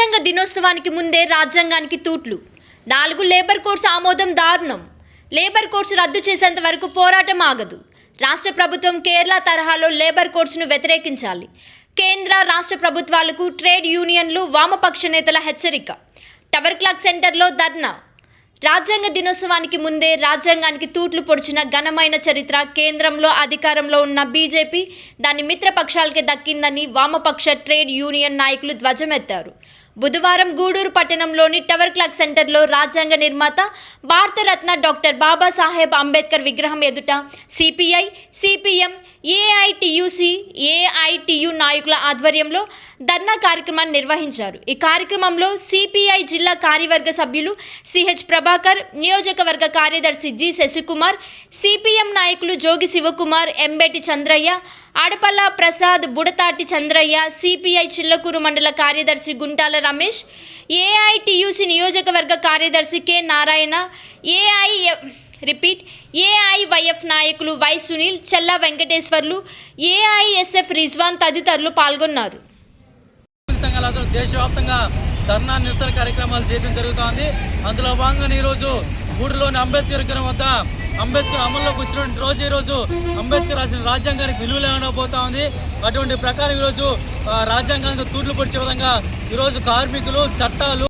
రాజ్యాంగ దినోత్సవానికి ముందే రాజ్యాంగానికి తూట్లు 4 లేబర్ కోడ్స్ ఆమోదం దారుణం. లేబర్ కోడ్స్ రద్దు చేసేంత వరకు పోరాటం ఆగదు. రాష్ట్ర ప్రభుత్వం కేరళ తరహాలో లేబర్ కోడ్స్ను వ్యతిరేకించాలి. కేంద్ర రాష్ట్ర ప్రభుత్వాలకు ట్రేడ్ యూనియన్లు వామపక్ష నేతల హెచ్చరిక. టవర్ క్లాక్ సెంటర్లో ధర్నా. రాజ్యాంగ దినోత్సవానికి ముందే రాజ్యాంగానికి తూట్లు పొడిచిన ఘనమైన చరిత్ర కేంద్రంలో అధికారంలో ఉన్న బీజేపీ దాని మిత్రపక్షాలకే దక్కిందని వామపక్ష ట్రేడ్ యూనియన్ నాయకులు ధ్వజమెత్తారు. బుధవారం గూడూరు పట్టణంలోని టవర్ క్లాక్ సెంటర్లో రాజ్యాంగ నిర్మాత భారతరత్న డాక్టర్ బాబాసాహెబ్ అంబేద్కర్ విగ్రహం ఎదుట సిపిఐ, సిపిఎం, ఏఐటియు నాయకుల ఆధ్వర్యంలో ధర్నా కార్యక్రమాన్ని నిర్వహించారు. ఈ కార్యక్రమంలో సిపిఐ జిల్లా కార్యవర్గ సభ్యులు సిహెచ్ ప్రభాకర్, నియోజకవర్గ కార్యదర్శి జి శశికుమార్, సిపిఎం నాయకులు జోగి శివకుమార్, ఎంబేటి చంద్రయ్య, ఆడపల్ల ప్రసాద్, బుడతాటి చంద్రయ్య, సిపిఐ చిల్లకూరు మండల కార్యదర్శి గుంటాల రమేష్, ఏఐటియుసి నియోజకవర్గ కార్యదర్శి కె నారాయణ, ఏఐవైఎఫ్ నాయకులు వై సునీల్, చెల్ల వెంకటేశ్వర్లు, ఏఐఎస్ఎఫ్ రిజ్వాన్ తదితరులు పాల్గొన్నారు. దేశవ్యాప్తంగా ధర్నా నిరసన కార్యక్రమాలు చేయడం జరుగుతోంది. అందులో భాగంగా ఈరోజు గూడూరులోని అంబేద్కర్ విగ్రహం వద్ద అంబేద్కర్ అమల్లోకి వచ్చినటువంటి రోజు ఈరోజు అంబేద్కర్ రాసిన రాజ్యాంగానికి విలువ లేకుండా పోతా ఉంది. అటువంటి ప్రకారం ఈరోజు రాజ్యాంగానికి తూట్లు పొడిచే విధంగా ఈరోజు కార్మికులు చట్టాలు